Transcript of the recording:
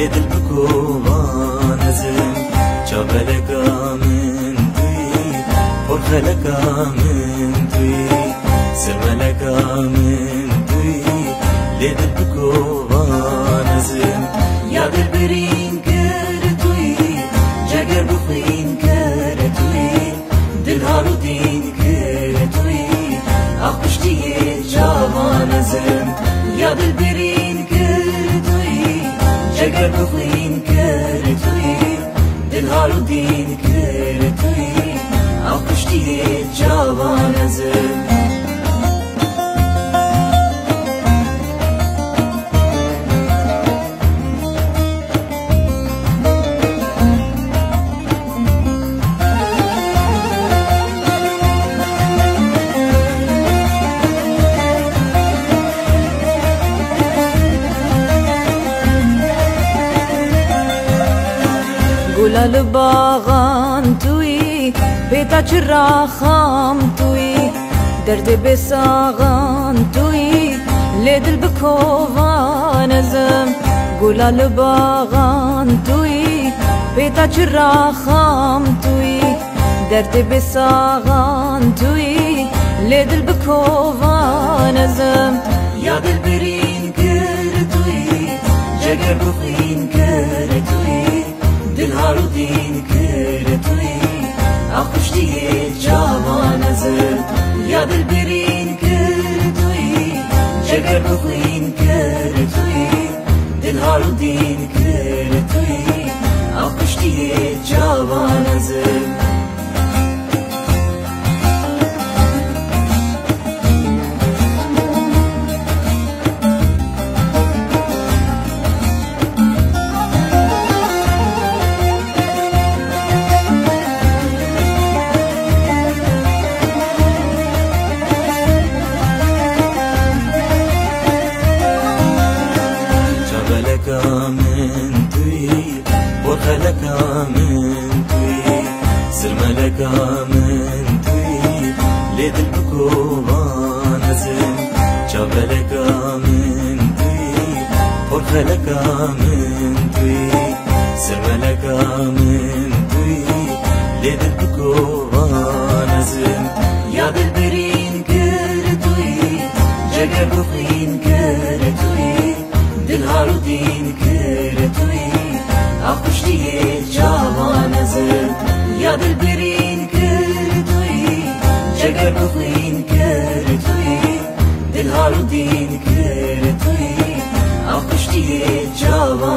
دل بکوان ازم چاولکا من توی پرخلکا من توی سرملکا من توی دل بکوان ازم یا دل برین کر توی جگر بخوین کر توی دل هارو دین کر توی آخ پشتی جوان ازم یا دل برین کر توی جگر بخوین کر توی دل هارو دین کر توی آخ پشتی جوان ازم گلال باغان توی پیتا چراخام توی درد بساغان توی لیدل بکوان ازم گلال باغان توی پیتا چراخام توی درد بساغان توی لیدل بکوان ازم یا دل برین کر توی جگر بخوین کر توی دل هارو دین کر توی آخ پشتی جوان ازم یا دل برین کر توی جگر بخوین کر توی دل هارو دین کر توی آخ پشتی جوان ازم من توی برخلکا من توی سرملکا من توی لیدل بکوان ازم چاولکا من توی برخلکا من توی سرملکا من توی لیدل بکوان ازم یا دل برین کر توی جگر بخوین کر توی دل هارو دین کر توی آخ پشتی جوان ازم یا دل برین کر توی جگر بخوین کر توی دل هارو دین کر توی آخ پشتی جوان